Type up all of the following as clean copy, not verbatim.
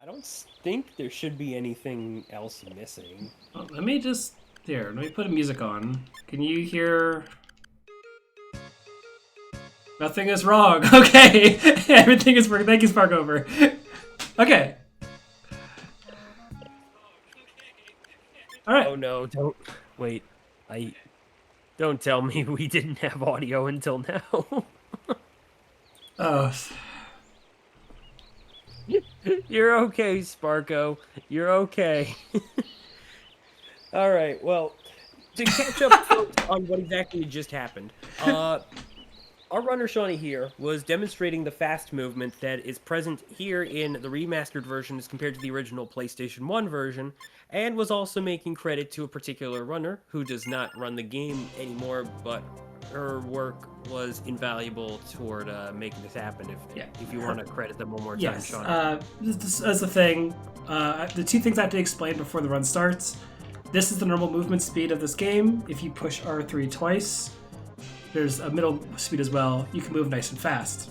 I don't think there should be anything else missing. Well, let me put music on. Can you hear? Nothing is wrong. Okay, everything is working. Thank you, Sparkover. Okay. All right. Oh no, don't wait. Don't tell me we didn't have audio until now. Oh, You're okay, Sparko. You're okay. All right. Well, to catch up folks, on what exactly just happened. Our runner Shawny here was demonstrating the fast movement that is present here in the remastered version as compared to the original PlayStation 1 version, and was also making credit to a particular runner who does not run the game anymore, but her work was invaluable toward making this happen. If you want to credit them one more time, yes. Shawny. That's the thing. The two things I have to explain before the run starts. This is the normal movement speed of this game. If you push R3 twice, there's a middle speed as well. You can move nice and fast.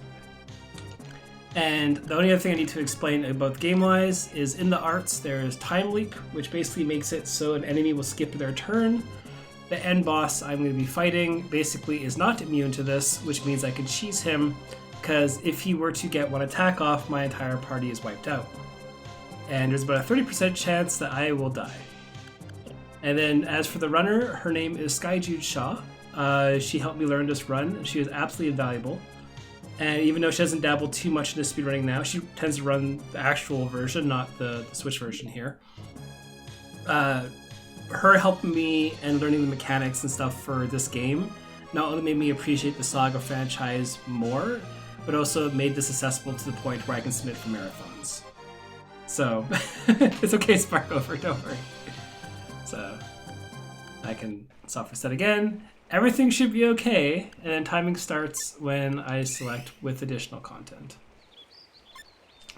And the only other thing I need to explain about game-wise is in the arts, there's Time Leap, which basically makes it so an enemy will skip their turn. The end boss I'm going to be fighting basically is not immune to this, which means I can cheese him, because if he were to get one attack off, my entire party is wiped out. And there's about a 30% chance that I will die. And then as for the runner, her name is Skyjude Shaw. She helped me learn this run, and she was absolutely invaluable. And even though she doesn't dabble too much into speedrunning now, she tends to run the actual version, not the Switch version here. Her helping me and learning the mechanics and stuff for this game not only made me appreciate the SaGa franchise more, but also made this accessible to the point where I can submit for marathons. So, it's okay, Sparkover, don't worry. So, I can soft reset again. Everything should be okay, and then timing starts when I select with additional content.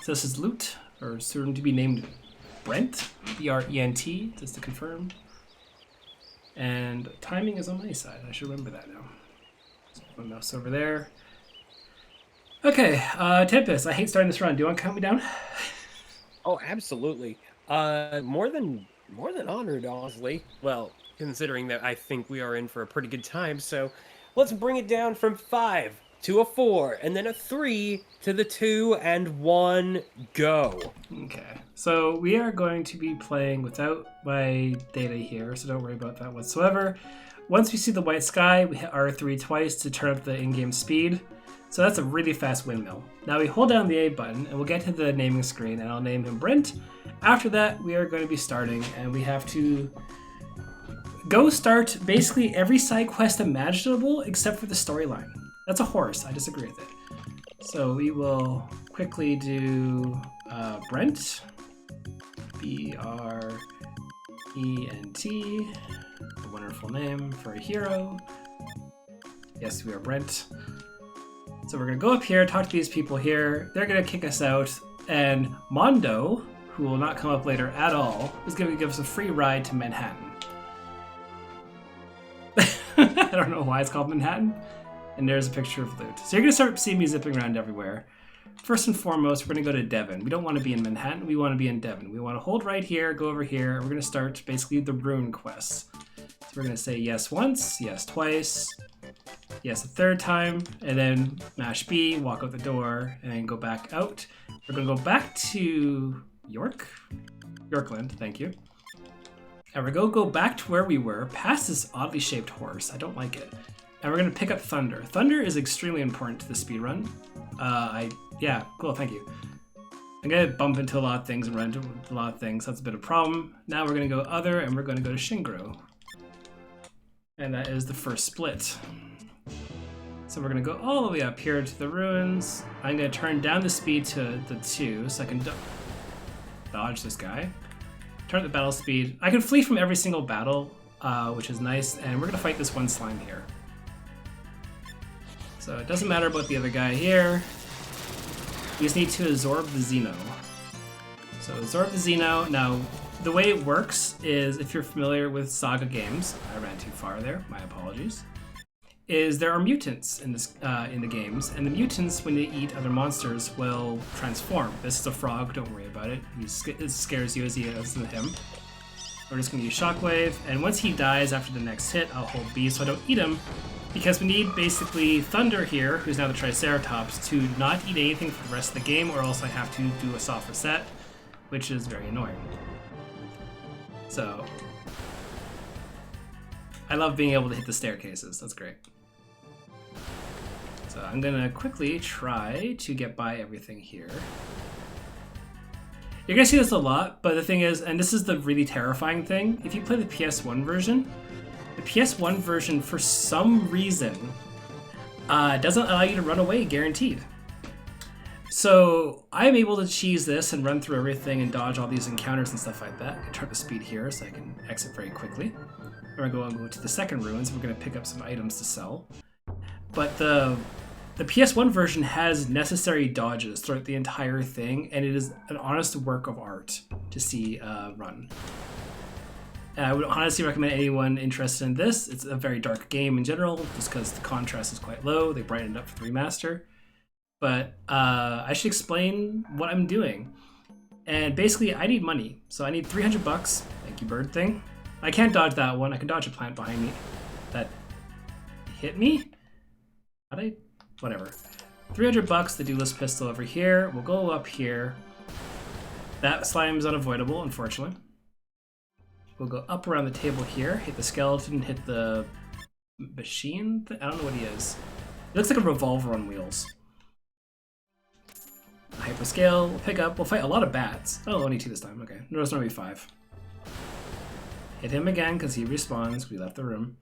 So this is Lute, or soon to be named Brent, B-R-E-N-T, just to confirm. And timing is on my side, I should remember that now. So my mouse over there. Okay, Tempest, I hate starting this run. Do you want to count me down? Oh, absolutely. More than honored, honestly. Well, considering that I think we are in for a pretty good time, so let's bring it down from 5 to a 4, and then a 3 to the 2 and 1, go. Okay, so we are going to be playing without my data here, so don't worry about that whatsoever. Once we see the white sky, we hit R3 twice to turn up the in-game speed. So that's a really fast windmill. Now we hold down the A button, and we'll get to the naming screen, and I'll name him Brent. After that, we are going to be starting, and we have to go start basically every side quest imaginable except for the storyline. That's a horse. I disagree with it. So we will quickly do Brent. B-R-E-N-T. A wonderful name for a hero. Yes, we are Brent. So we're going to go up here, talk to these people here. They're going to kick us out. And Mondo, who will not come up later at all, is going to give us a free ride to Manhattan. I don't know why it's called Manhattan. And there's a picture of Lute. So you're going to start seeing me zipping around everywhere. First and foremost, we're going to go to Devon. We don't want to be in Manhattan. We want to be in Devon. We want to hold right here, go over here. And we're going to start basically the rune quests. So we're going to say yes once, yes twice, yes a third time, and then mash B, walk out the door, and then go back out. We're going to go back to Yorkland, thank you. And we're going to go back to where we were, past this oddly shaped horse. I don't like it. And we're going to pick up Thunder. Thunder is extremely important to the speedrun. Yeah, cool, thank you. I'm going to bump into a lot of things and run into a lot of things. That's a bit of a problem. Now we're going to go other, and we're going to go to Shingro. And that is the first split. So we're going to go all the way up here to the ruins. I'm going to turn down the speed to the 2 so I can dodge this guy. Turn up the battle speed. I can flee from every single battle, which is nice, and we're going to fight this one slime here. So it doesn't matter about the other guy here. We just need to absorb the Xeno. So absorb the Xeno. Now, the way it works is, if you're familiar with SaGa games, I ran too far there, my apologies, is there are mutants in this in the games, and the mutants, when they eat other monsters, will transform. This is a frog. Don't worry about it. It scares you as he is with him. We're just going to use Shockwave, and once he dies after the next hit, I'll hold B so I don't eat him, because we need basically Thunder here, who's now the Triceratops, to not eat anything for the rest of the game, or else I have to do a soft reset, which is very annoying. So I love being able to hit the staircases. That's great. So I'm gonna quickly try to get by everything here. You're gonna see this a lot, but the thing is, and this is the really terrifying thing, if you play the PS1 version, the PS1 version for some reason doesn't allow you to run away guaranteed. So I'm able to cheese this and run through everything and dodge all these encounters and stuff like that. I turn the speed here so I can exit very quickly. We're gonna go to the second ruins. We're gonna pick up some items to sell. But the PS1 version has necessary dodges throughout the entire thing, and it is an honest work of art to see run. And I would honestly recommend anyone interested in this. It's a very dark game in general, just because the contrast is quite low. They brightened it up for the remaster. But I should explain what I'm doing. And basically, I need money. So I need 300 bucks. Thank you, bird thing. I can't dodge that one. I can dodge a plant behind me. That hit me? How'd I? Whatever. 300 bucks, the Duelist Pistol over here. We'll go up here. That slime is unavoidable, unfortunately. We'll go up around the table here. Hit the skeleton, hit the machine. I don't know what he is. It looks like a revolver on wheels. Hyperscale, we'll pick up. We'll fight a lot of bats. Oh, only 2 this time. Okay. No, it's only 5. Hit him again because he respawns. We left the room.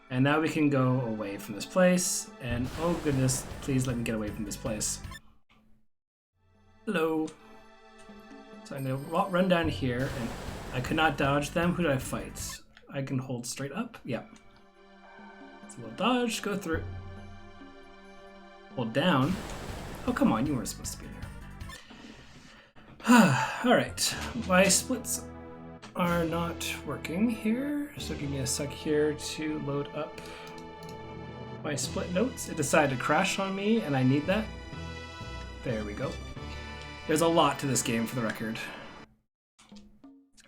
And now we can go away from this place. And oh goodness, please let me get away from this place. Hello. So I'm going to run down here, and I could not dodge them. Who did I fight? I can hold straight up. Yeah. So we'll dodge, go through. Hold down. Oh, come on, you weren't supposed to be there. Alright, my splits are not working here, so give me a sec here to load up my split notes. It decided to crash on me, and I need that. There we go. There's a lot to this game, for the record.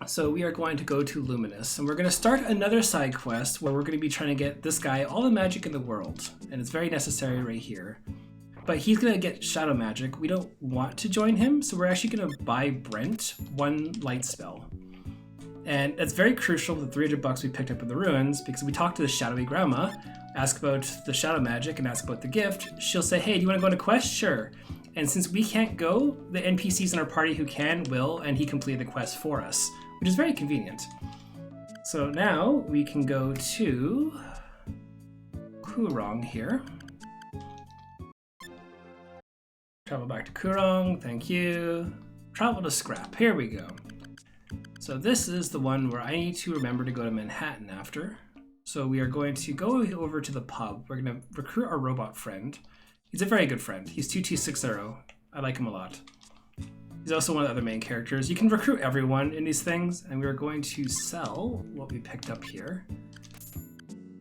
So we are going to go to Luminous, and we're going to start another side quest where we're going to be trying to get this guy all the magic in the world, and it's very necessary right here. But he's going to get shadow magic. We don't want to join him, so we're actually going to buy Brent 1 light spell. And that's very crucial, the 300 bucks we picked up in the ruins, because we talked to the shadowy grandma, ask about the shadow magic and ask about the gift. She'll say, hey, do you want to go on a quest? Sure. And since we can't go, the NPCs in our party who can will, and he completed the quest for us, which is very convenient. So now we can go to Kurong here. Travel back to Kurong, thank you. Travel to Scrap, here we go. So this is the one where I need to remember to go to Manhattan after. So we are going to go over to the pub. We're going to recruit our robot friend. He's a very good friend. He's 2260. I like him a lot. He's also one of the other main characters. You can recruit everyone in these things, and we are going to sell what we picked up here.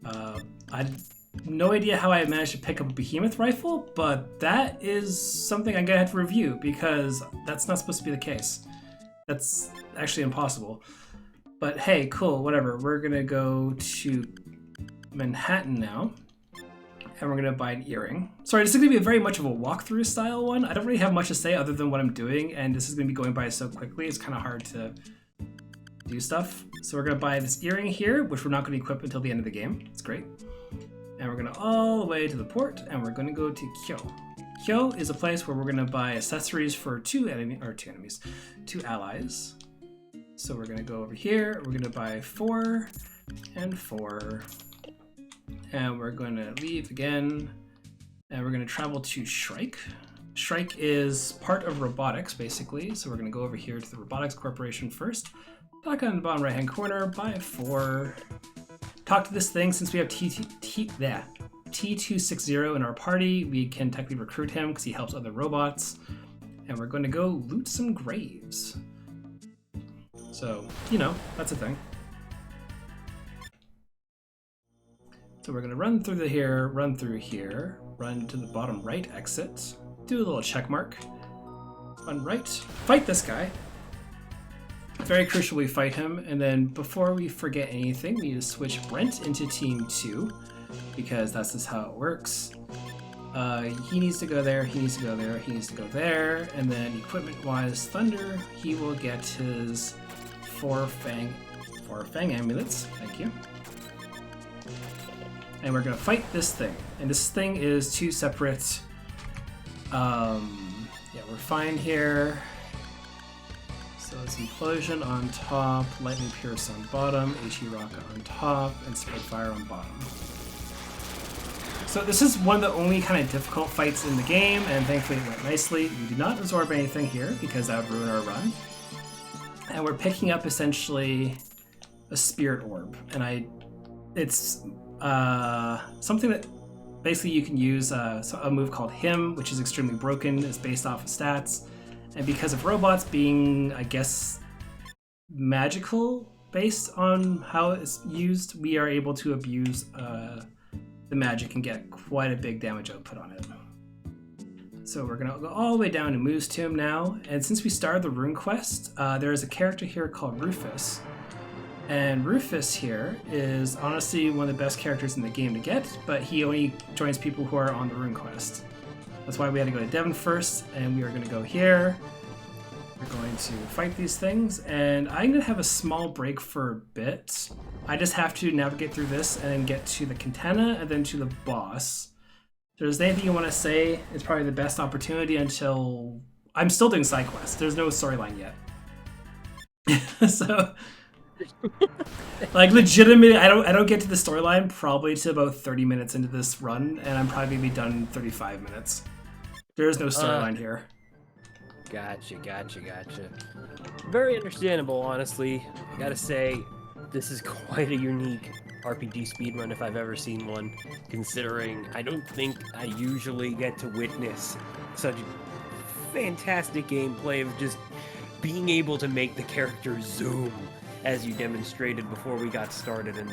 I no idea how I managed to pick up a behemoth rifle, but that is something I'm gonna have to review because that's not supposed to be the case. That's actually impossible. But hey, cool, whatever. We're gonna go to Manhattan now, and we're gonna buy an earring. Sorry, this is gonna be very much of a walkthrough style one. I don't really have much to say other than what I'm doing, and this is gonna be going by so quickly, it's kind of hard to do stuff. So we're gonna buy this earring here, which we're not gonna equip until the end of the game. It's great. And we're gonna all the way to the port, and we're gonna go to Kyo. Kyo is a place where we're gonna buy accessories for two allies. So we're gonna go over here, we're gonna buy 4 and 4. And we're gonna leave again, and we're gonna travel to Shrike. Shrike is part of robotics, basically. So we're gonna go over here to the Robotics Corporation first. Back on the bottom right-hand corner, buy 4. Talk to this thing. Since we have T260 in our party, we can technically recruit him because he helps other robots. And we're going to go loot some graves. So, you know, that's a thing. So we're gonna run through here, run through here, run to the bottom right exit, do a little check mark, run right, fight this guy. Very crucial we fight him, and then before we forget anything, we need to switch Brent into Team 2, because that's just how it works. He needs to go there, he needs to go there, he needs to go there, and then equipment-wise, Thunder, he will get his four fang amulets, thank you. And we're gonna fight this thing, and this thing is two separate, yeah, we're fine here. So it's Implosion on top, Lightning Pierce on bottom, HE Rocket on top, and Spitfire on bottom. So this is one of the only kind of difficult fights in the game, and thankfully it went nicely. We did not absorb anything here, because that would ruin our run. And we're picking up essentially a Spirit Orb, and it's something that basically you can use a move called Him, which is extremely broken, it's based off of stats. And because of robots being, I guess, magical based on how it's used, we are able to abuse the magic and get quite a big damage output on it. So we're gonna go all the way down to Moo's Tomb now. And since we started the rune quest, there is a character here called Rufus. And Rufus here is honestly one of the best characters in the game to get, but he only joins people who are on the rune quest. That's why we had to go to Devon first, and we are going to go here. We're going to fight these things, and I'm going to have a small break for a bit. I just have to navigate through this and then get to the Katana and then to the boss. If there's anything you want to say, it's probably the best opportunity until... I'm still doing side quests. There's no storyline yet. So... like legitimately, I don't get to the storyline probably to about 30 minutes into this run, and I'm probably gonna be done in 35 minutes. There is no storyline here. Gotcha. Very understandable, honestly. I gotta say, this is quite a unique RPG speedrun if I've ever seen one, considering I don't think I usually get to witness such fantastic gameplay of just being able to make the character zoom, as you demonstrated before we got started, and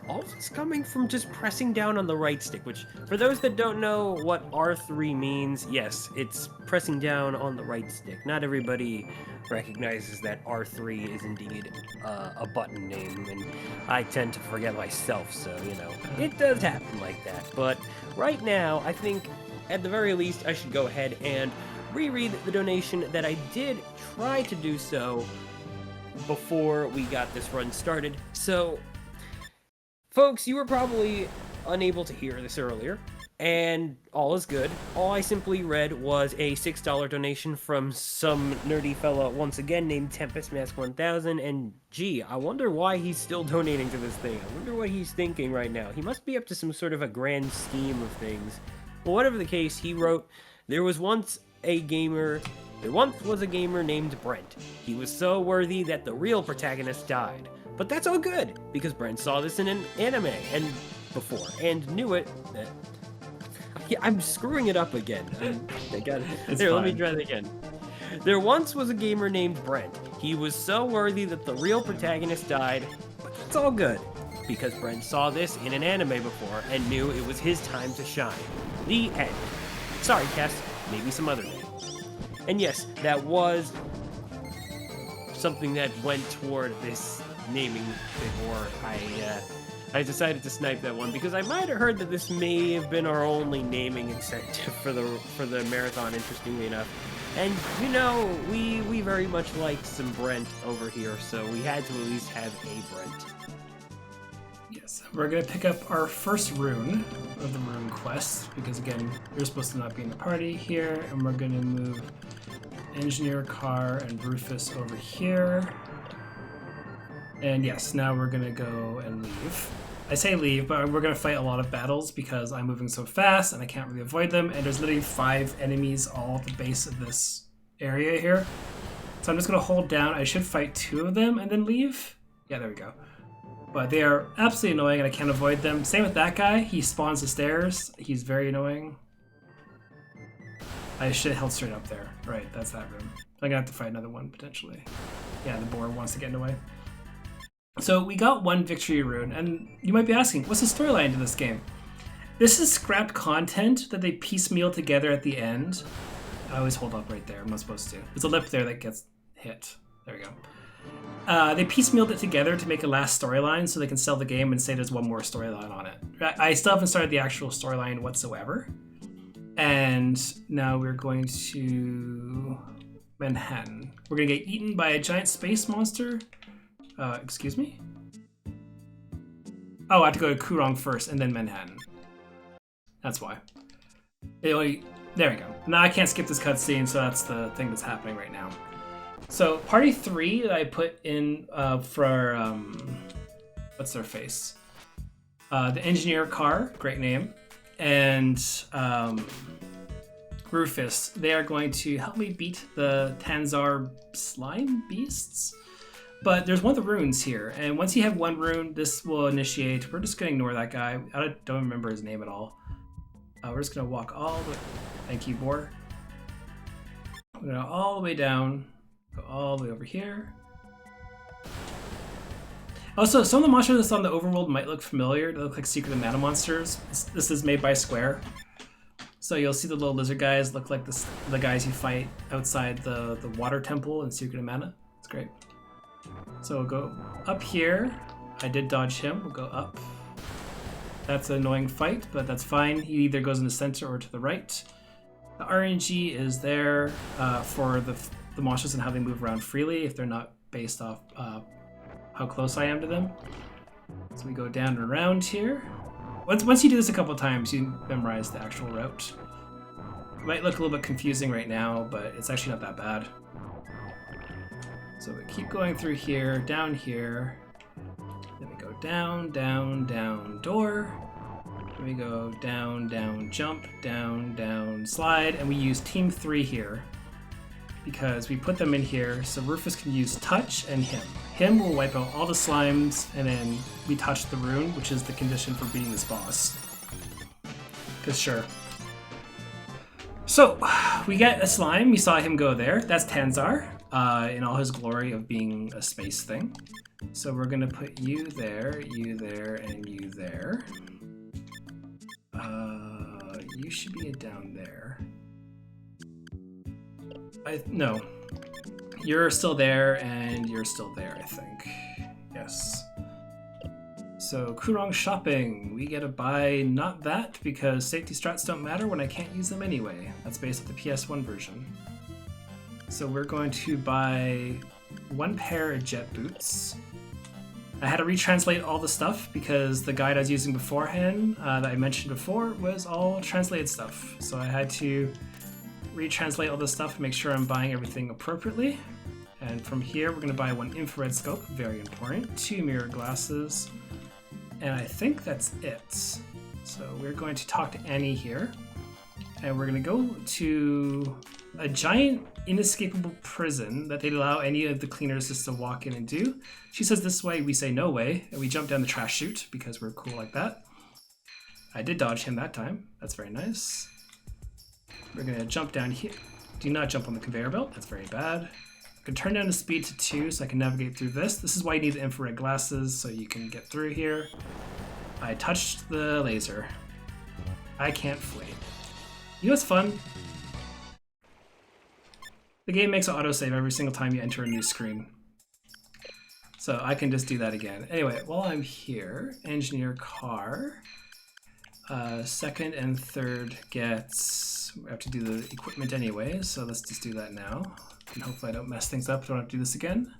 all of it's coming from just pressing down on the right stick, which, for those that don't know what R3 means, yes, it's pressing down on the right stick. Not everybody recognizes that R3 is indeed a button name, and I tend to forget myself, so, you know, it does happen like that. But right now, I think, at the very least, I should go ahead and reread the donation that I did try to do so before we got this run started. So, folks, you were probably unable to hear this earlier, and all is good. All I simply read was a $6 donation from some nerdy fella, once again, named TempestMask1000, and gee, I wonder why he's still donating to this thing. I wonder what he's thinking right now. He must be up to some sort of a grand scheme of things. Well, whatever the case, he wrote, there once was a gamer named Brent. He was so worthy that the real protagonist died. But that's all good, because Brent saw this in an anime and knew it. I'm screwing it up again. Let me try that again. There once was a gamer named Brent. He was so worthy that the real protagonist died. But that's all good, because Brent saw this in an anime before and knew it was his time to shine. The end. Sorry, Cass. Maybe some other day. And yes, that was something that went toward this naming before I decided to snipe that one, because I might have heard that this may have been our only naming incentive for the marathon, interestingly enough. And you know, we very much like some Brent over here, so we had to at least have a Brent. Yes, we're gonna pick up our first rune of the rune quest, because again, you're supposed to not be in the party here, and we're gonna move Engineer, Car, and Rufus over here. And yes, now we're gonna go and leave. I say leave, but we're gonna fight a lot of battles because I'm moving so fast and I can't really avoid them, and there's literally 5 enemies all at the base of this area here. So I'm just gonna hold down. I should fight 2 of them and then leave. Yeah, there we go. But they are absolutely annoying and I can't avoid them. Same with that guy. He spawns the stairs. He's very annoying. I should have held straight up there. Right, that's that room. I'm gonna have to fight another one potentially. Yeah, the boar wants to get in the way. So we got one victory rune, and you might be asking, what's the storyline to this game? This is scrapped content that they piecemeal together at the end. I always hold up right there, I'm not supposed to. There's a lip there that gets hit. There we go. They piecemealed it together to make a last storyline so they can sell the game and say there's one more storyline on it. I still haven't started the actual storyline whatsoever. And now we're going to Manhattan. We're gonna get eaten by a giant space monster. Excuse me? Oh, I have to go to Kurong first and then Manhattan. That's why. There we go. Now I can't skip this cutscene, so that's the thing that's happening right now. So party 3 that I put in for what's their face? The engineer car, great name, and Rufus. They are going to help me beat the Tanzar slime beasts. But there's one of the runes here, and once you have one rune, this will initiate. We're just gonna ignore that guy. I don't remember his name at all. We're just gonna walk all the way. Thank you, Boar. We're gonna go all the way down. Go all the way over here. Also, some of the monsters that's on the overworld might look familiar. They look like Secret of Mana monsters. This is made by Square. So you'll see the little lizard guys look like the guys you fight outside the water temple in Secret of Mana. It's great. So we'll go up here. I did dodge him. We'll go up. That's an annoying fight, but that's fine. He either goes in the center or to the right. The RNG is there for the monsters and how they move around freely if they're not based off how close I am to them. So we go down and around here. Once you do this a couple times, you memorize the actual route. It might look a little bit confusing right now, but it's actually not that bad. So we keep going through here, down here. Then we go down, down, down, door. Then we go down, down, jump, down, down, slide. And we use team 3 here because we put them in here so Rufus can use touch and him. Him will wipe out all the slimes, and then we touch the rune, which is the condition for beating this boss. Because sure. So, we get a slime. We saw him go there. That's Tanzar. In all his glory of being a space thing. So we're gonna put you there, and you there. You should be down there. No. You're still there, and you're still there, I think. Yes. So, Kurong shopping. We get to buy not that, because safety strats don't matter when I can't use them anyway. That's based on the PS1 version. So we're going to buy one pair of jet boots. I had to retranslate all the stuff because the guide I was using beforehand that I mentioned before was all translated stuff. So I had to retranslate all the stuff and make sure I'm buying everything appropriately. And from here, we're going to buy one infrared scope, very important, 2 mirror glasses, and I think that's it. So we're going to talk to Annie here, and we're going to go to a giant inescapable prison that they'd allow any of the cleaners just to walk in and do. She says this way, we say no way, and we jump down the trash chute because we're cool like that. I did dodge him that time. That's very nice. We're gonna jump down here. Do not jump on the conveyor belt. That's very bad. I can turn down the speed to 2 so I can navigate through this. This is why you need the infrared glasses so you can get through here. I touched the laser. I can't flee. You know what's fun? The game makes an autosave every single time you enter a new screen. So I can just do that again. Anyway, while I'm here, engineer car. Second and third gets... We have to do the equipment anyway, so let's just do that now. And hopefully I don't mess things up, don't have to do this again.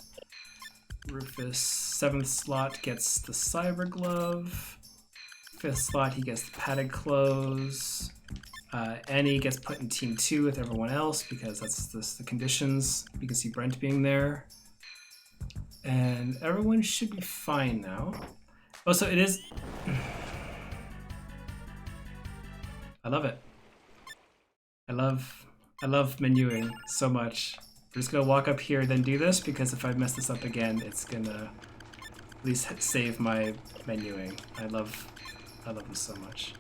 Rufus, 7th slot gets the cyber glove. 5th slot, he gets the padded clothes. Annie gets put in team 2 with everyone else because that's the conditions. You can see Brent being there. And everyone should be fine now. Oh, so it is... I love it. I love menuing so much. I'm just gonna walk up here then do this because if I mess this up again, it's gonna at least save my menuing. I love this so much.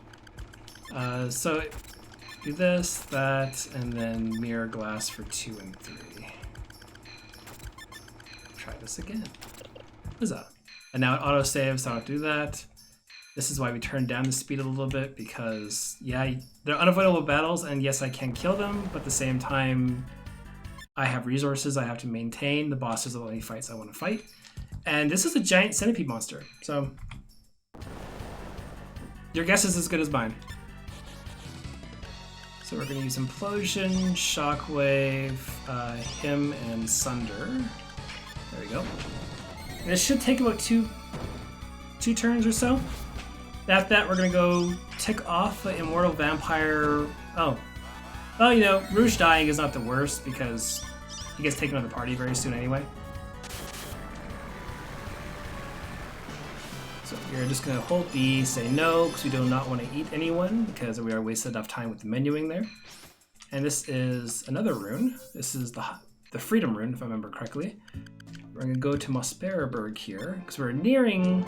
So do this, that, and then mirror glass for 2 and 3. Try this again. Huzzah. And now it auto-saves, so I don't do that. This is why we turned down the speed a little bit, because, yeah, they're unavoidable battles, and yes, I can kill them, but at the same time, I have resources I have to maintain. The bosses are the only fights I want to fight. And this is a giant centipede monster, so your guess is as good as mine. So we're going to use Implosion, Shockwave, Him, and Sunder. There we go. And this should take about two turns or so. After that, we're going to go tick off the Immortal Vampire. Oh. Well, you know, Rouge dying is not the worst because he gets taken out of the party very soon anyway. So we're just going to hold B, say no, because we do not want to eat anyone, because we are wasted enough time with the menuing there. And this is another rune. This is the Freedom rune, if I remember correctly. We're going to go to Mosperberg here, because we're nearing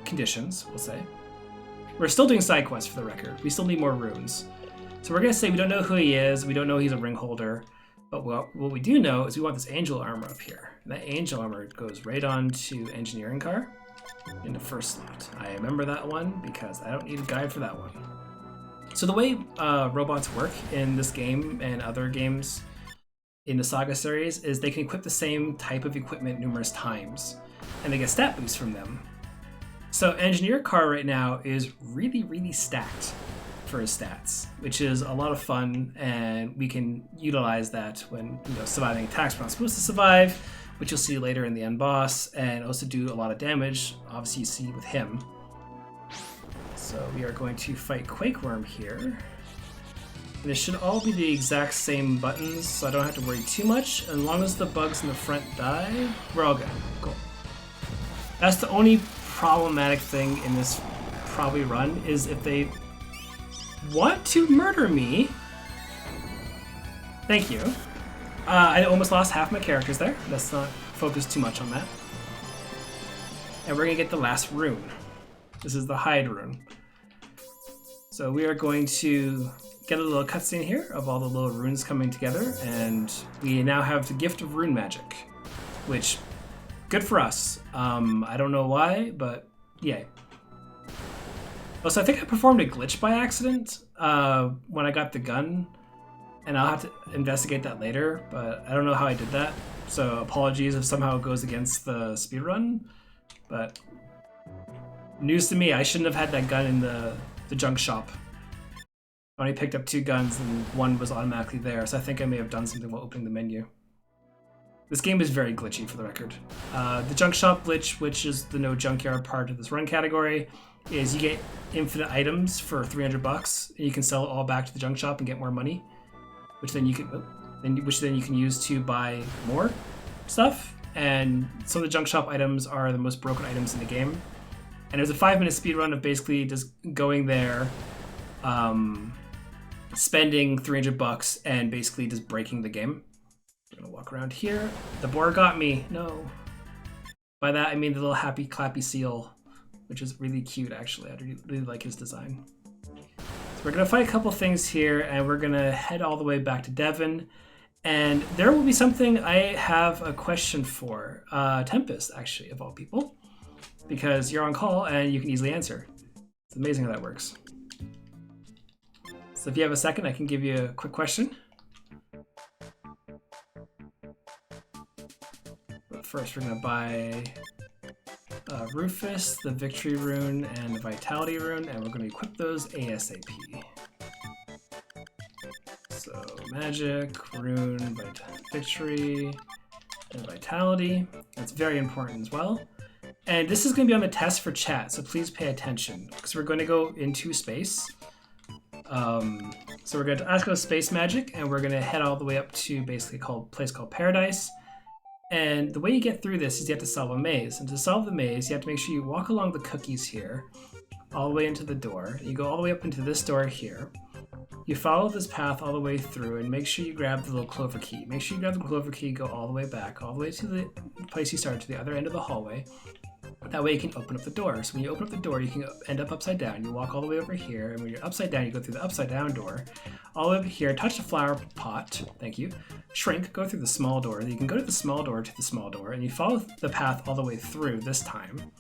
conditions, we'll say. We're still doing side quests for the record. We still need more runes. So we're going to say we don't know who he is, we don't know he's a ring holder, but what we do know is we want this angel armor up here. And that angel armor goes right on to engineering car in the first slot. I remember that one because I don't need a guide for that one. So the way robots work in this game and other games in the SaGa series is they can equip the same type of equipment numerous times, and they get stat boosts from them. So engineer car right now is really, really stacked for his stats, which is a lot of fun, and we can utilize that when surviving attacks we're not supposed to survive, which you'll see later in the end boss, and also do a lot of damage, obviously you see with him. So we are going to fight Quakeworm here. And it should all be the exact same buttons, so I don't have to worry too much. As long as the bugs in the front die, we're all good. Cool. That's the only problematic thing in this probably run, is if they want to murder me. Thank you. I almost lost half my characters there. Let's not focus too much on that. And we're gonna get the last rune. This is the hide rune. So we are going to get a little cutscene here of all the little runes coming together, and we now have the gift of rune magic, which, good for us. I don't know why, but yay. Also, I think I performed a glitch by accident when I got the gun, and I'll have to investigate that later, but I don't know how I did that. So apologies if somehow it goes against the speedrun, but news to me, I shouldn't have had that gun in the junk shop. I only picked up 2 guns and one was automatically there, so I think I may have done something while opening the menu. This game is very glitchy, for the record. The junk shop glitch, which is the no junkyard part of this run category, is you get infinite items for $300, and you can sell it all back to the junk shop and get more money, which then you can use to buy more stuff. And some of the junk shop items are the most broken items in the game. And there's a 5-minute speedrun of basically just going there, spending $300 and basically just breaking the game. I'm gonna walk around here. The boar got me. No. By that I mean the little happy clappy seal, which is really cute actually. I really like his design. So we're gonna fight a couple things here, and we're gonna head all the way back to Devon. And there will be something I have a question for. Tempest, actually, of all people. Because you're on call and you can easily answer. It's amazing how that works. So if you have a second, I can give you a quick question. But first, we're gonna buy Rufus, the Victory Rune, and the Vitality Rune, and we're gonna equip those ASAP. So Magic, Rune, Victory, and Vitality. That's very important as well. And this is going to be on the test for chat, so please pay attention, because we're going to go into space. So we're going to ask about space magic, and we're going to head all the way up to basically a place called Paradise. And the way you get through this is you have to solve a maze. And to solve the maze, you have to make sure you walk along the cookies here, all the way into the door. You go all the way up into this door here. You follow this path all the way through, and make sure you grab the little clover key. Make sure you grab the clover key, go all the way back, all the way to the place you started, to the other end of the hallway. That way you can open up the door. So when you open up the door, you can end up upside down. You walk all the way over here, and when you're upside down, you go through the upside down door. All the way over here, touch the flower pot, thank you. Shrink, go through the small door. Then you can go to the small door, and you follow the path all the way through this time.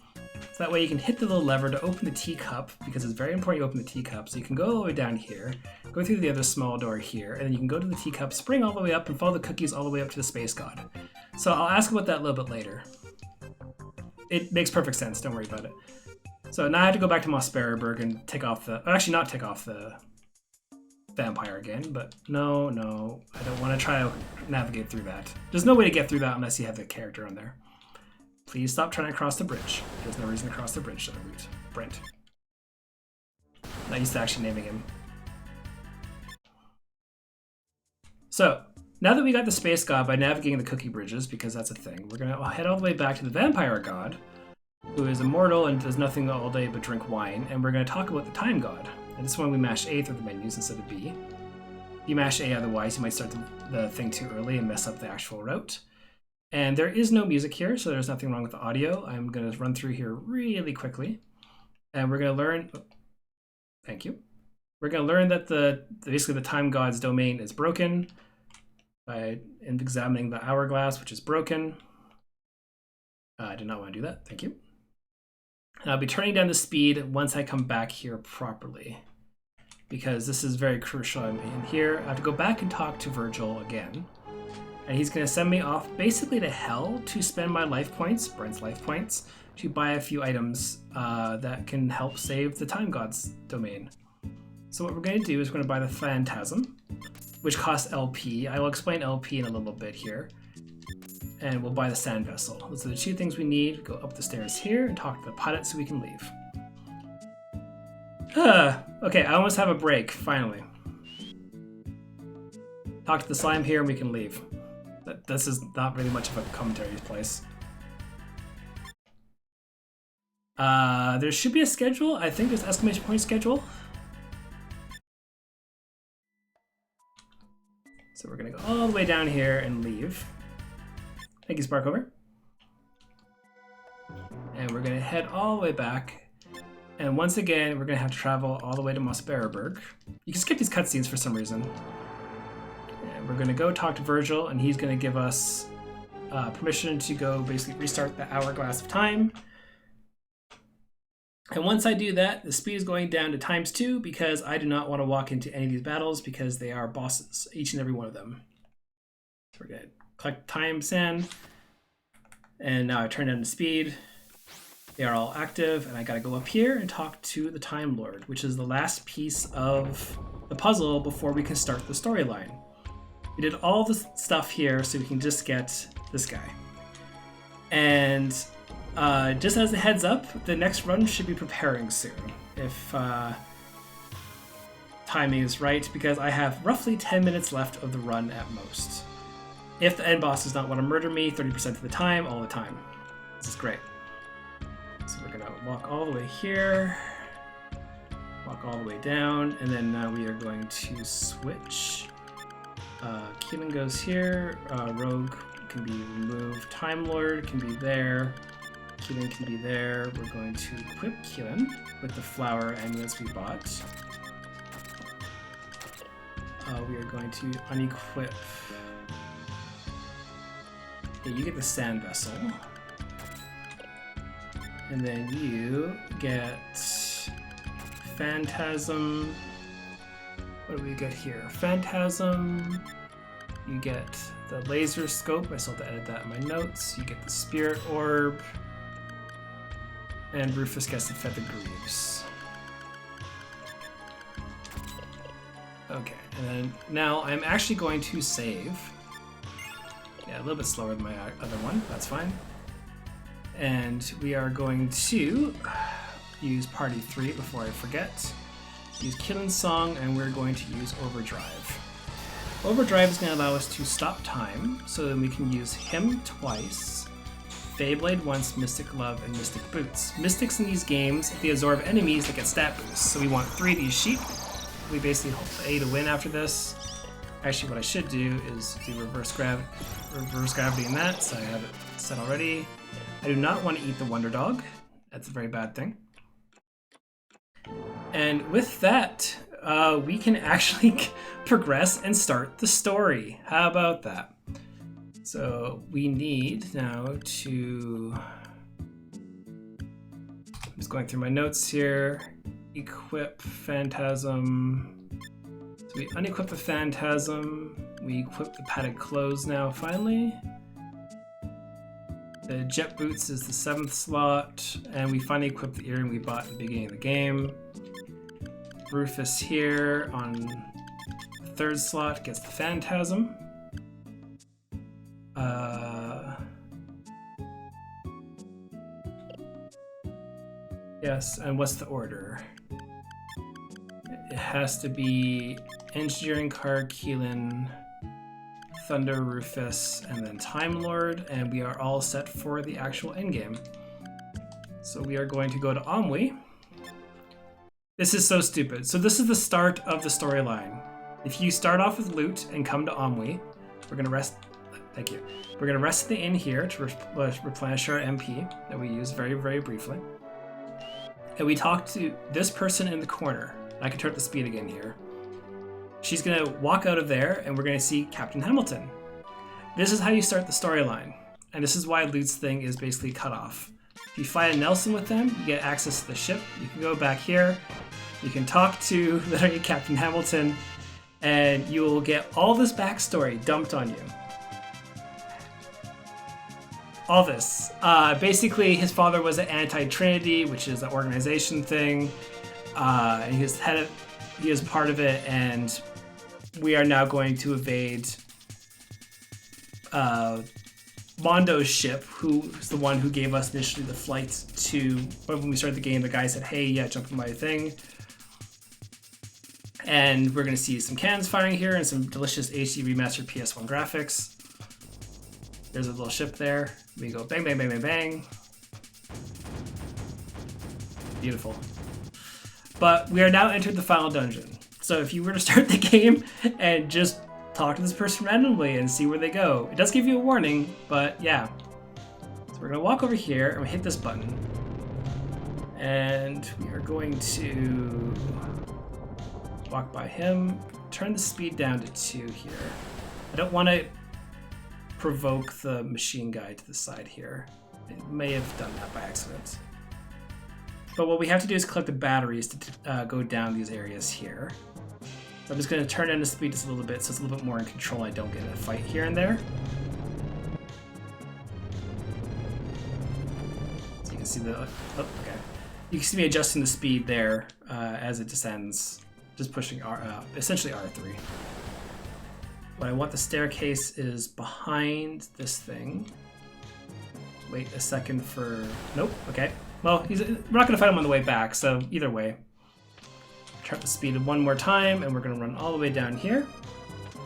So that way you can hit the little lever to open the teacup, because it's very important you open the teacup. So you can go all the way down here, go through the other small door here, and then you can go to the teacup, spring all the way up, and follow the cookies all the way up to the space god. So I'll ask about that a little bit later. It makes perfect sense, don't worry about it. So now I have to go back to Mosberberg and take off the... Actually, not take off the vampire again, but no, I don't want to try to navigate through that. There's no way to get through that unless you have the character on there. Please stop trying to cross the bridge. There's no reason to cross the bridge, Lute. Brent. Not used to actually naming him. So, now that we got the space god by navigating the cookie bridges, because that's a thing, we're gonna head all the way back to the vampire god, who is immortal and does nothing all day but drink wine, and we're gonna talk about the time god. And this one we mash A through the menus instead of B. You mash A, otherwise you might start the thing too early and mess up the actual route. And there is no music here, so there's nothing wrong with the audio. I'm gonna run through here really quickly, and we're gonna learn. Thank you. We're gonna learn that basically the time god's domain is broken by examining the hourglass, which is broken. I did not want to do that. Thank you. And I'll be turning down the speed once I come back here properly, because this is very crucial. I'm in here. I have to go back and talk to Virgil again. And he's going to send me off basically to hell to spend my life points, Brent's life points, to buy a few items that can help save the time god's domain. So what we're going to do is we're going to buy the Phantasm, which costs LP. I will explain LP in a little bit here. And we'll buy the Sand Vessel. Those are the two things we need. Go up the stairs here and talk to the pilot so we can leave. Okay, I almost have a break, finally. Talk to the slime here and we can leave. This is not really much of a commentary place. There should be a schedule. I think there's exclamation point schedule. So we're gonna go all the way down here and leave. Thank you, Sparkover. And we're gonna head all the way back. And once again, we're gonna have to travel all the way to Mosberberg. You can skip these cutscenes for some reason. And we're gonna go talk to Virgil, and he's gonna give us permission to go basically restart the hourglass of time. And once I do that, the speed is going down to ×2 because I do not want to walk into any of these battles because they are bosses, each and every one of them. So we're gonna collect time sand, and now I turn down the speed. They are all active, and I gotta go up here and talk to the Time Lord, which is the last piece of the puzzle before we can start the storyline. We did all the stuff here so we can just get this guy. And just as a heads up, the next run should be preparing soon, if timing is right, because I have roughly 10 minutes left of the run at most. If the end boss does not want to murder me 30% of the time, all the time. This is great. So we're gonna walk all the way here, walk all the way down, and then now we are going to switch. Keelan goes here, Rogue can be removed, Time Lord can be there, Keelan can be there. We're going to equip Keelan with the flower amulets we bought. We are going to unequip. Yeah, you get the Sand Vessel. And then you get Phantasm. What do we get here? Phantasm. You get the Laser Scope. I still have to edit that in my notes. You get the Spirit Orb. And Rufus gets the Feather Greaves. Okay, and then now I'm actually going to save. Yeah, a little bit slower than my other one, that's fine. And we are going to use Party 3 before I forget. Use Keelan's Song, and we're going to use Overdrive. Overdrive is going to allow us to stop time, so then we can use him twice, Feyblade once, Mystic Love, and Mystic Boots. Mystics in these games, they absorb enemies that get stat boosts, so we want 3 of these sheep. We basically hope A to win after this. Actually, what I should do is do reverse gravity in that, so I have it set already. I do not want to eat the Wonder Dog, That's a very bad thing. And with that, we can actually progress and start the story. How about that? So we need now to... I'm just going through my notes here. Equip Phantasm. So we unequip the Phantasm. We equip the padded clothes now, finally. The jet boots is the 7th slot, and we finally equip the earring we bought at the beginning of the game. Rufus here on the 3rd slot gets the Phantasm. Yes, and what's the order? It has to be Engineering Car, Keelan, Thunder, Rufus, and then Time Lord, and we are all set for the actual endgame. So we are going to go to Amwi. This is so stupid. So this is the start of the storyline. If you start off with Lute and come to Amwi, we're gonna rest. Thank you. We're gonna rest the inn here to replenish our MP that we use very, very briefly. And we talk to this person in the corner. I can turn up the speed again here. She's gonna walk out of there and we're gonna see Captain Hamilton. This is how you start the storyline. And this is why Lute's thing is basically cut off. If you fly a Nelson with them, you get access to the ship. You can go back here. You can talk to literally Captain Hamilton and you will get all this backstory dumped on you. All this. Basically, his father was an anti-Trinity, which is an organization thing. And he was part of it, and we are now going to evade Mondo's ship, who's the one who gave us initially the flight to... When we started the game, the guy said, hey, yeah, jump in my thing. And we're going to see some cannons firing here and some delicious HD remastered PS1 graphics. There's a little ship there. We go bang, bang, bang, bang, bang. Beautiful. But we are now entered the final dungeon. So if you were to start the game and just talk to this person randomly and see where they go, it does give you a warning, but yeah. So we're gonna walk over here and we hit this button. And we are going to walk by him, turn the speed down to 2 here. I don't want to provoke the machine guy to the side here. It may have done that by accident. But what we have to do is collect the batteries to go down these areas here. So I'm just going to turn down the speed just a little bit so it's a little bit more in control. I don't get in a fight here and there. So you can see the... Oh, okay. You can see me adjusting the speed there as it descends. Just pushing essentially R3. What I want the staircase is behind this thing. Wait a second for... Nope, okay. Well, we're not going to fight him on the way back, so either way. Turn up the speed one more time, and we're going to run all the way down here.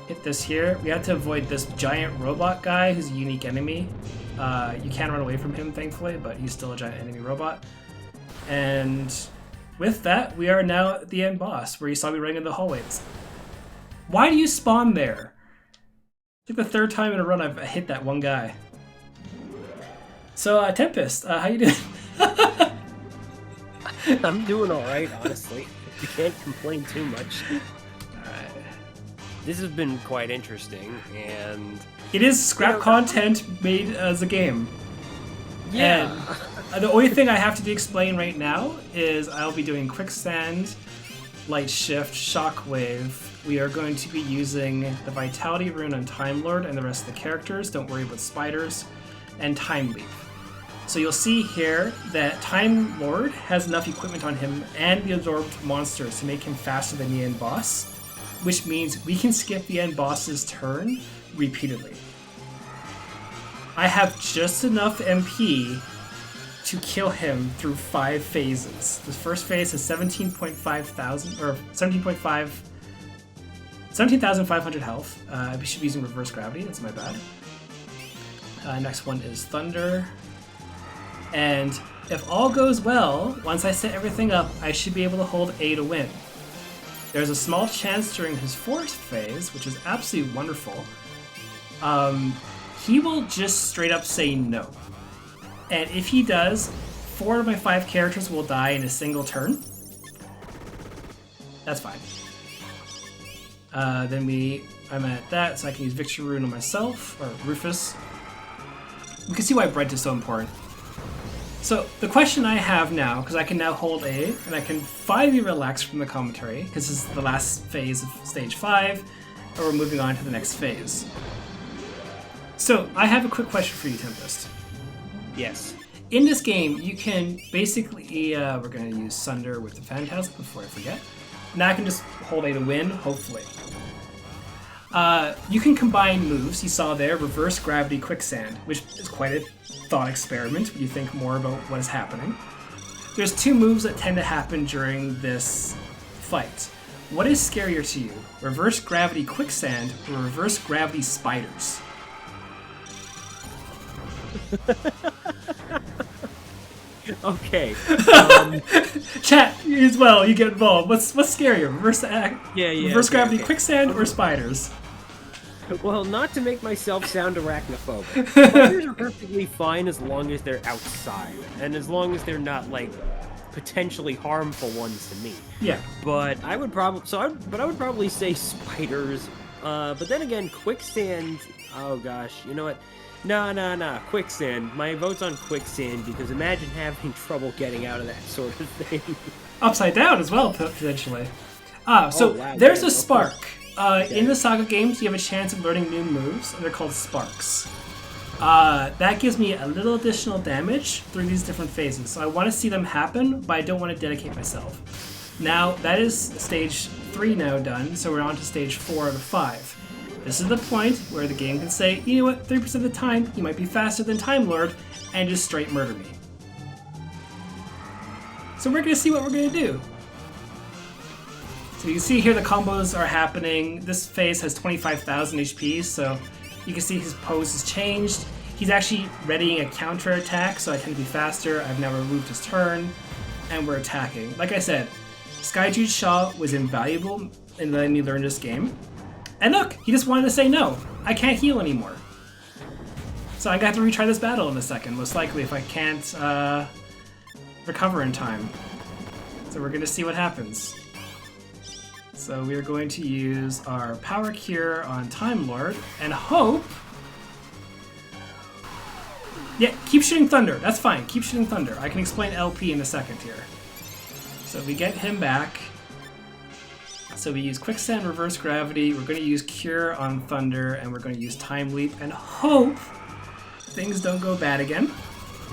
Hit this here. We have to avoid this giant robot guy who's a unique enemy. You can run away from him, thankfully, but he's still a giant enemy robot. And with that, we are now at the end boss, where you saw me running in the hallways. Why do you spawn there? It's like the 3rd time in a run I've hit that one guy. So, Tempest, how you doing? I'm doing alright, honestly. You can't complain too much. Alright. This has been quite interesting, and... It is scrap content made as a game. Yeah. And the only thing I have to explain right now is I'll be doing Quicksand, Light Shift, Shockwave. We are going to be using the Vitality Rune on Time Lord and the rest of the characters. Don't worry about spiders. And Time Leap. So you'll see here that Time Lord has enough equipment on him and the absorbed monsters to make him faster than the end boss, which means we can skip the end boss's turn repeatedly. I have just enough MP to kill him through 5 phases. The first phase is 17,500 health. I should be using reverse gravity, that's my bad. Next one is Thunder. And if all goes well, once I set everything up, I should be able to hold A to win. There's a small chance during his 4th phase, which is absolutely wonderful. He will just straight up say no. And if he does, 4 of my 5 characters will die in a single turn. That's fine. I'm at that, so I can use Victory Rune on myself, or Rufus. You can see why Brent is so important. So the question I have now, because I can now hold A, and I can finally relax from the commentary, because this is the last phase of stage 5, and we're moving on to the next phase. So I have a quick question for you, Tempest. Yes. In this game, you can basically, we're going to use Sunder with the Phantasm before I forget. Now I can just hold A to win, hopefully. You can combine moves, you saw there, Reverse Gravity Quicksand, which is quite a thought experiment when you think more about what is happening. There's 2 moves that tend to happen during this fight. What is scarier to you, Reverse Gravity Quicksand or Reverse Gravity Spiders? Okay. Chat as well, you get involved. What's scarier, Reverse Gravity okay. Quicksand or Spiders? Well, not to make myself sound arachnophobic. Spiders are perfectly fine as long as they're outside, and as long as they're not like potentially harmful ones to me. Yeah. But I would probably say spiders. But then again, quicksand. Oh gosh, you know what? Nah. Quicksand. My vote's on quicksand because imagine having trouble getting out of that sort of thing. Upside down as well, potentially. Wow, there's a spark. In the SaGa games, you have a chance of learning new moves, and they're called sparks. That gives me a little additional damage through these different phases. So I want to see them happen, but I don't want to dedicate myself. Now, that is stage 3 now done, so we're on to stage 4 out of 5. This is the point where the game can say, you know what, 3% of the time, you might be faster than Time Lord, and just straight murder me. So we're going to see what we're going to do. So you can see here the combos are happening. This phase has 25,000 HP, so you can see his pose has changed. He's actually readying a counter attack, so I tend to be faster. I've now removed his turn, and we're attacking. Like I said, Skyjude Shaw was invaluable in letting me learn this game. And look, he just wanted to say no. I can't heal anymore. So I got to retry this battle in a second, most likely if I can't recover in time. So we're going to see what happens. So we are going to use our Power Cure on Time Lord and hope... Yeah, keep shooting Thunder. That's fine. Keep shooting Thunder. I can explain LP in a second here. So we get him back. So we use Quicksand, Reverse Gravity. We're going to use Cure on Thunder, and we're going to use Time Leap and hope things don't go bad again.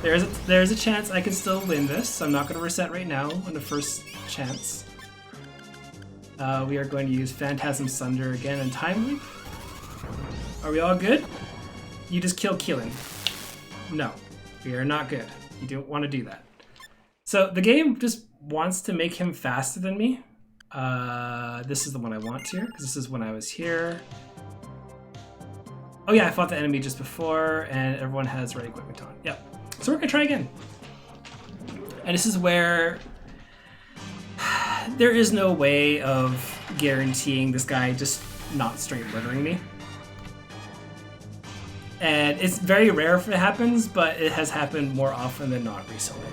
There's a chance I can still win this, so I'm not going to reset right now on the first chance. We are going to use Phantasm Sunder again and Time Leap. Are we all good? You just killed Keelan. No, we are not good. You don't want to do that. So the game just wants to make him faster than me. This is the one I want here, because this is when I was here. Oh yeah, I fought the enemy just before, and everyone has ready equipment on. Yep. So we're going to try again. And this is where there is no way of guaranteeing this guy just not straight murdering me. And it's very rare if it happens, but it has happened more often than not recently.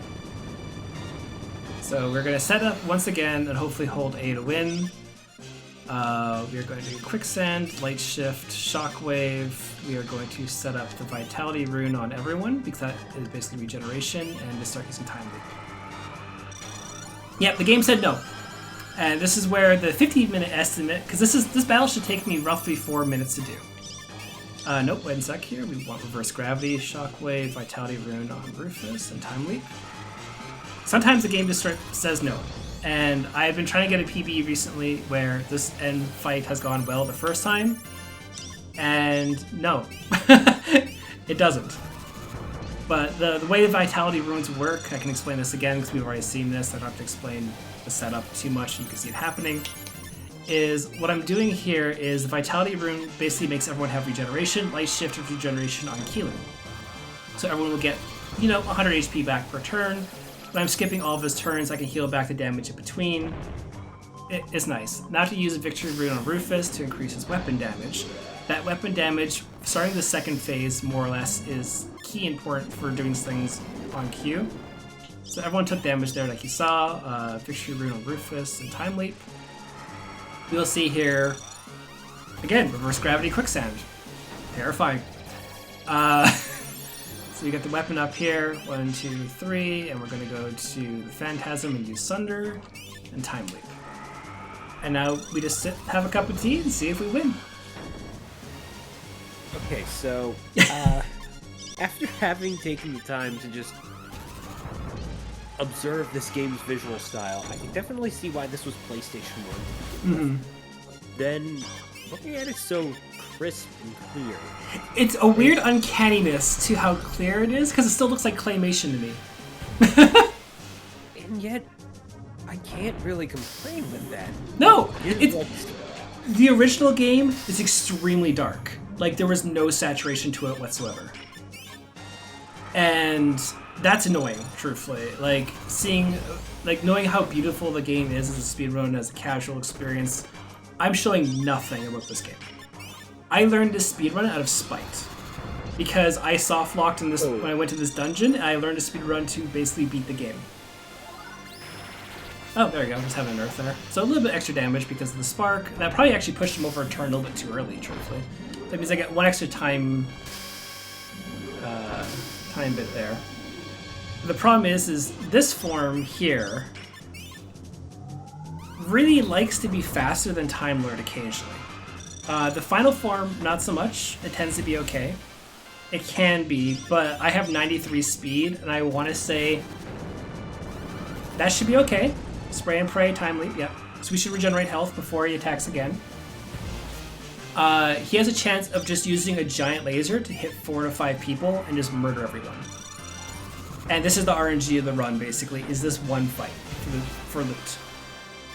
So we're going to set up once again and hopefully hold A to win. We are going to do Quicksand, Light Shift, Shockwave. We are going to set up the Vitality Rune on everyone because that is basically regeneration, and to start using Time Leap. Yep, the game said no. And this is where the 15-minute estimate, because this battle should take me roughly 4 minutes to do. Nope, wait a sec here. We want Reverse Gravity, Shockwave, Vitality Rune on Rufus, and Time Leap. Sometimes the game just says no. And I've been trying to get a PB recently where this end fight has gone well the first time, and no, it doesn't. But the way the Vitality Runes work, I can explain this again because we've already seen this. I don't have to explain the setup too much, you can see it happening. Is what I'm doing here is the Vitality Rune basically makes everyone have regeneration, Light Shift with regeneration on Keelan. So everyone will get, 100 HP back per turn. When I'm skipping all of his turns, I can heal back the damage in between. It's nice. Now to use a Victory Rune on Rufus to increase his weapon damage. That weapon damage, starting the second phase, more or less, is key important for doing things on Q. So everyone took damage there, like you saw. Fixture rune on Rufus and Time Leap. You'll see here, again, reverse gravity quicksand. Terrifying. So we got the weapon up here, 1, 2, 3, and we're going to go to the Phantasm and use Sunder and Time Leap. And now we just sit, have a cup of tea, and see if we win. Okay, so after having taken the time to just observe this game's visual style, I can definitely see why this was PlayStation 1. Mm-hmm. Then, looking at it so crisp and clear. It's a weird uncanniness to how clear it is, because it still looks like claymation to me. And yet, I can't really complain with that. No! The original game is extremely dark. Like, there was no saturation to it whatsoever. And that's annoying, truthfully. Like, knowing how beautiful the game is as a speedrun, as a casual experience, I'm showing nothing about this game. I learned to speedrun out of spite. Because I soft-locked in this when I went to this dungeon, and I learned to speedrun to basically beat the game. Oh, there we go, just having an earth there. So a little bit extra damage because of the spark. That probably actually pushed him over a turn a little bit too early, truthfully. That means I get 1 extra time bit there. The problem is this form here really likes to be faster than Time Lord occasionally. The final form, not so much. It tends to be okay. It can be, but I have 93 speed, and I want to say that should be okay. Spray and pray, Time Leap, yep. So we should regenerate health before he attacks again. He has a chance of just using a giant laser to hit 4 to 5 people and just murder everyone. And this is the RNG of the run, basically, is this one fight for Lute.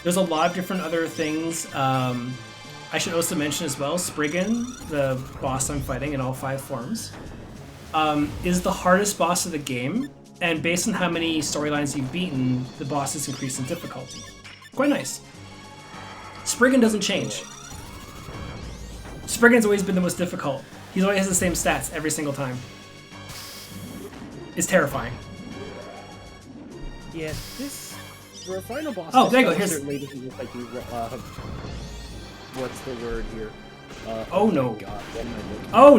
There's a lot of different other things. I should also mention as well, Spriggan, the boss I'm fighting in all 5 forms, is the hardest boss of the game. And based on how many storylines you've beaten, the bosses increase in difficulty. Quite nice. Spriggan doesn't change. Spriggan's always been the most difficult. He always has the same stats every single time. It's terrifying. Yeah, this for a final boss. Oh, there you go. Here's certainly doesn't look like you. What's the word here? Oh no! God, what am I looking Oh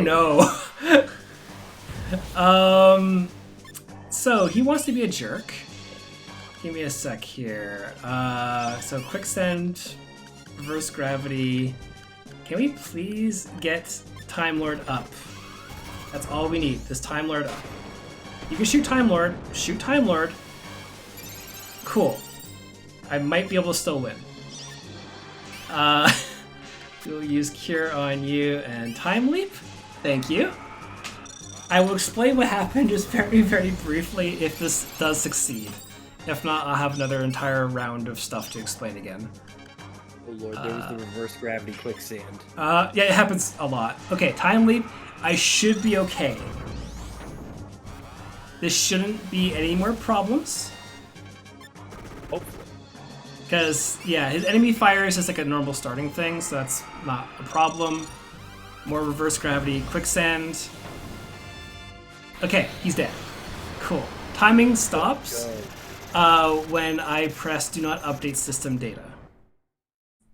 no! So he wants to be a jerk. Give me a sec here. So quicksand, reverse gravity. Can we please get Time Lord up? That's all we need. This Time Lord up. You can shoot Time Lord. Shoot Time Lord. Cool. I might be able to still win. We'll use Cure on you and Time Leap. Thank you. I will explain what happened just very, very briefly if this does succeed. If not, I'll have another entire round of stuff to explain again. Oh lord, there was the reverse gravity quicksand. Yeah, it happens a lot. Okay, Time Leap. I should be okay. This shouldn't be any more problems. Hopefully. Because, yeah, his enemy fire is just like a normal starting thing, so that's not a problem. More reverse gravity, quicksand. Okay, he's dead. Cool. Timing stops when I press do not update system data.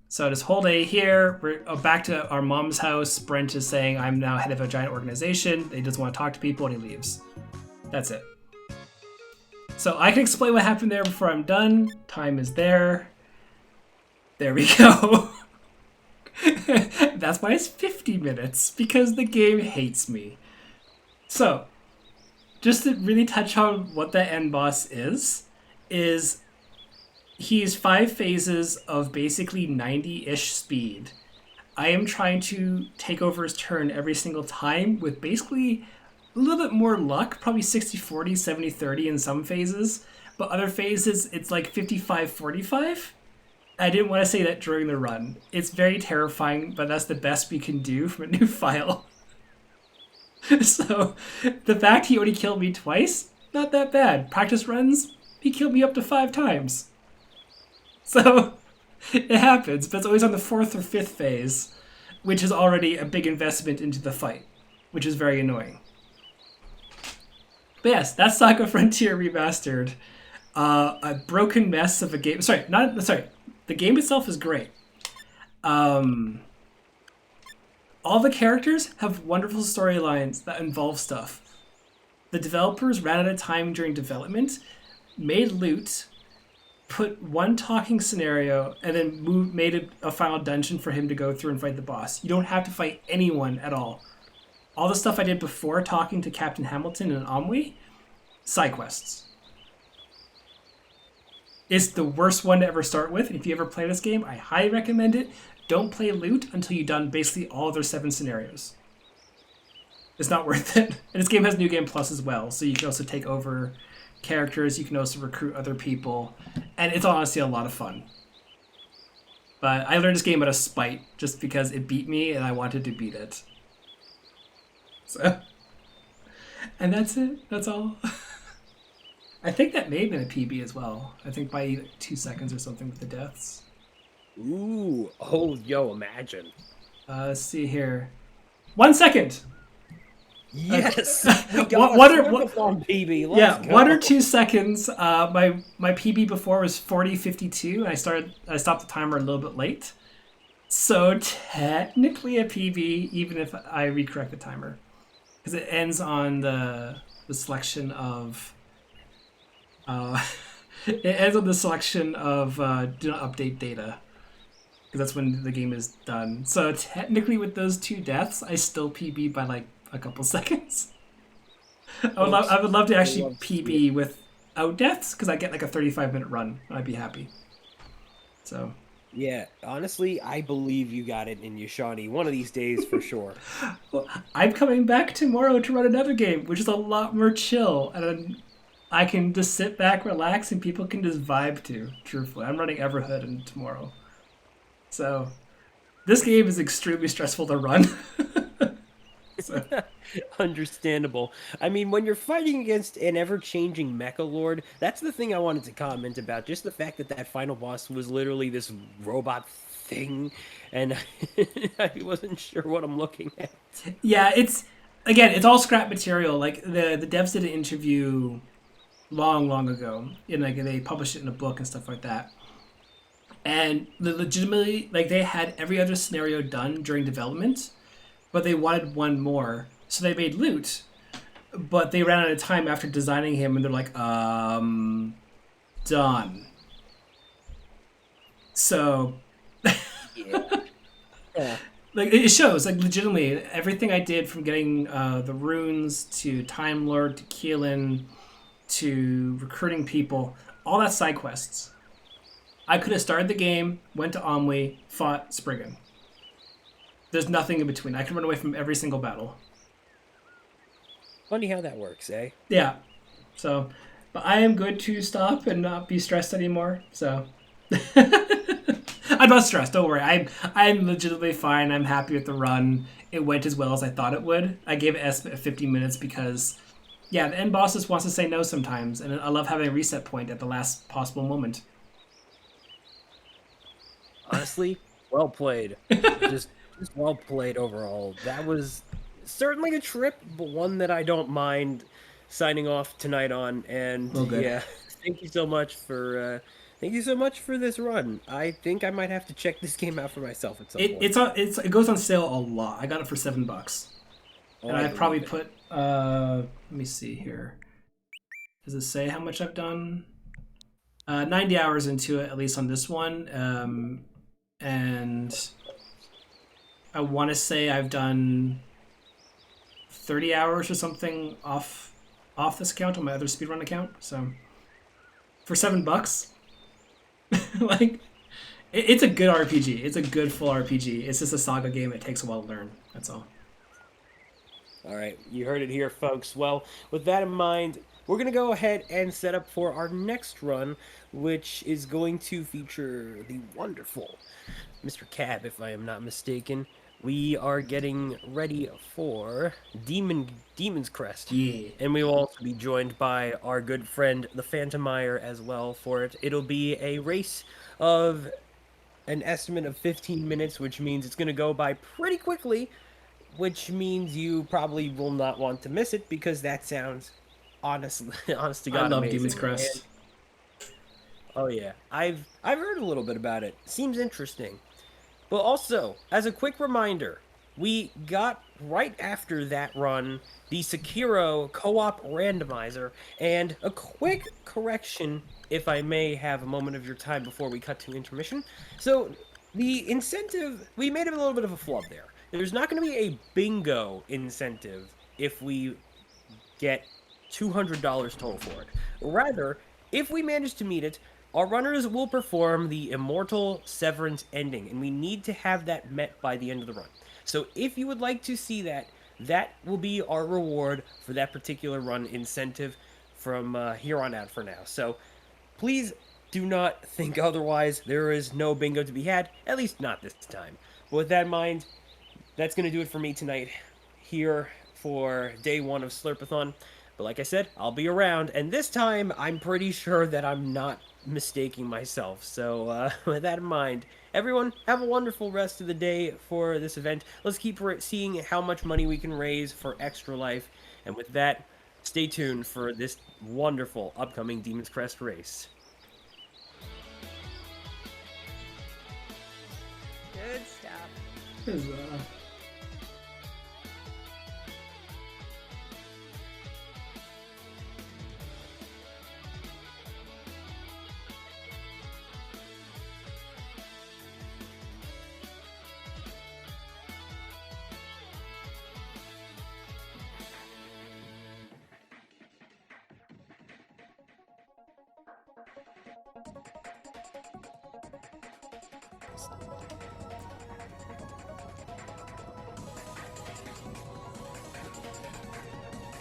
So just hold A here. We're back to our mom's house. Brent is saying I'm now head of a giant organization. He doesn't want to talk to people and he leaves. That's it. So I can explain what happened there before I'm done. Time is there. There we go. That's why it's 50 minutes, because the game hates me. So, just to really touch on what the end boss is he's 5 phases of basically 90-ish speed. I am trying to take over his turn every single time with basically a little bit more luck, probably 60-40, 70-30 in some phases, but other phases it's like 55-45. I didn't want to say that during the run. It's very terrifying, but that's the best we can do from a new file. So, the fact he only killed me twice, not that bad. Practice runs, he killed me up to 5 times. So, it happens, but it's always on the 4th or 5th phase, which is already a big investment into the fight, which is very annoying. But yes, that's SaGa Frontier Remastered. A broken mess of a game. Sorry. The game itself is great. All the characters have wonderful storylines that involve stuff. The developers ran out of time during development, made Lute, put one talking scenario, and then made a final dungeon for him to go through and fight the boss. You don't have to fight anyone at all. All the stuff I did before talking to Captain Hamilton and Omwi, side quests. It's the worst one to ever start with. If you ever play this game, I highly recommend it. Don't play Lute until you've done basically all of their 7 scenarios. It's not worth it. And this game has New Game Plus as well, so you can also take over characters, you can also recruit other people, and it's honestly a lot of fun. But I learned this game out of spite, just because it beat me and I wanted to beat it. So, and that's it. That's all. I think that may have been a PB as well. I think by 2 seconds or something with the deaths. Ooh, oh, yo, imagine. Let's see here. 1 second. Yes, we got Slurpathon PB. Let's go. 1 or 2 seconds. My PB before was 40:52, and I stopped the timer a little bit late. So technically a PB, even if I recorrect the timer, because it ends on the selection of. It ends on the selection of do not update data, because that's when the game is done. So technically, with those 2 deaths, I still PB by like a couple seconds. I would love to actually PB without deaths, because I get like a 35-minute run. I'd be happy. So. Yeah, honestly, I believe you got it in you, Shawny. One of these days, for sure. Well, I'm coming back tomorrow to run another game, which is a lot more chill, and I can just sit back, relax, and people can just vibe to. Truthfully, I'm running Everhood tomorrow, so this game is extremely stressful to run. So. Understandable. I mean, when you're fighting against an ever-changing mecha lord, that's the thing I wanted to comment about. Just the fact that that final boss was literally this robot thing, and I wasn't sure what I'm looking at. Yeah, it's all scrap material. Like the devs did an interview long ago, and like they published it in a book and stuff like that. And legitimately, like they had every other scenario done during development, but they wanted one more. So they made Lute, but they ran out of time after designing him, and they're like, done. So, Yeah. Like it shows, like legitimately, everything I did from getting the runes to Time Lord to Keelan to recruiting people, all that side quests. I could have started the game, went to Omwi, fought Spriggan. There's nothing in between. I can run away from every single battle. Funny how that works, eh? Yeah. So, but I am good to stop and not be stressed anymore. So, I'm not stressed. Don't worry. I'm legitimately fine. I'm happy with the run. It went as well as I thought it would. I gave it an estimate of 50 minutes because, yeah, the end boss just wants to say no sometimes, and I love having a reset point at the last possible moment. Honestly, well played. just well played overall. That was certainly a trip, but one that I don't mind signing off tonight on. And yeah, thank you so much for this run. I think I might have to check this game out for myself at some point. It goes on sale a lot. I got it for $7, and I probably put let me see here. Does it say how much I've done? 90 hours into it, at least on this one, and I want to say I've done 30 hours or something off this account on my other speedrun account. So for $7, like it's a good RPG. It's a good full RPG. It's just a SaGa game. It takes a while to learn. That's all. All right, you heard it here, folks. Well, with that in mind, we're going to go ahead and set up for our next run, which is going to feature the wonderful Mr. Cab, if I am not mistaken. We are getting ready for Demon's Crest. Yeah. And we will also be joined by our good friend, the Phantomire, as well for it. It'll be a race of an estimate of 15 minutes, which means it's going to go by pretty quickly, which means you probably will not want to miss it, because that sounds honest to God, I love amazing. Demon's Crest. Oh yeah, I've heard a little bit about it. Seems interesting. But also, as a quick reminder, we got right after that run the Sekiro co-op randomizer, and a quick correction, if I may have a moment of your time before we cut to intermission. So, the incentive, we made a little bit of a flub there. There's not going to be a bingo incentive if we get $200 total for it. Rather, if we manage to meet it, our runners will perform the Immortal Severance ending, and we need to have that met by the end of the run. So if you would like to see that, that will be our reward for that particular run incentive from here on out for now. So please do not think otherwise. There is no bingo to be had, at least not this time. But with that in mind, that's going to do it for me tonight here for day one of Slurpathon. But like I said, I'll be around, and this time I'm pretty sure that I'm not mistaking myself. So with that in mind, everyone, have a wonderful rest of the day for this event. Let's keep seeing how much money we can raise for Extra Life. And with that, stay tuned for this wonderful upcoming Demon's Crest race. Good stuff. Huzzah.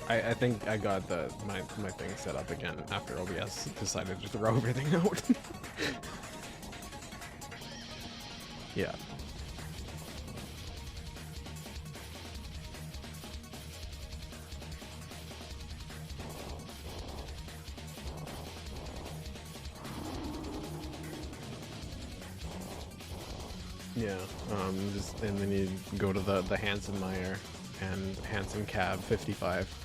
I think I got my thing set up again after OBS decided to throw everything out. Yeah. Yeah, and then you go to the Hansen Meyer and Hansen Cab 55.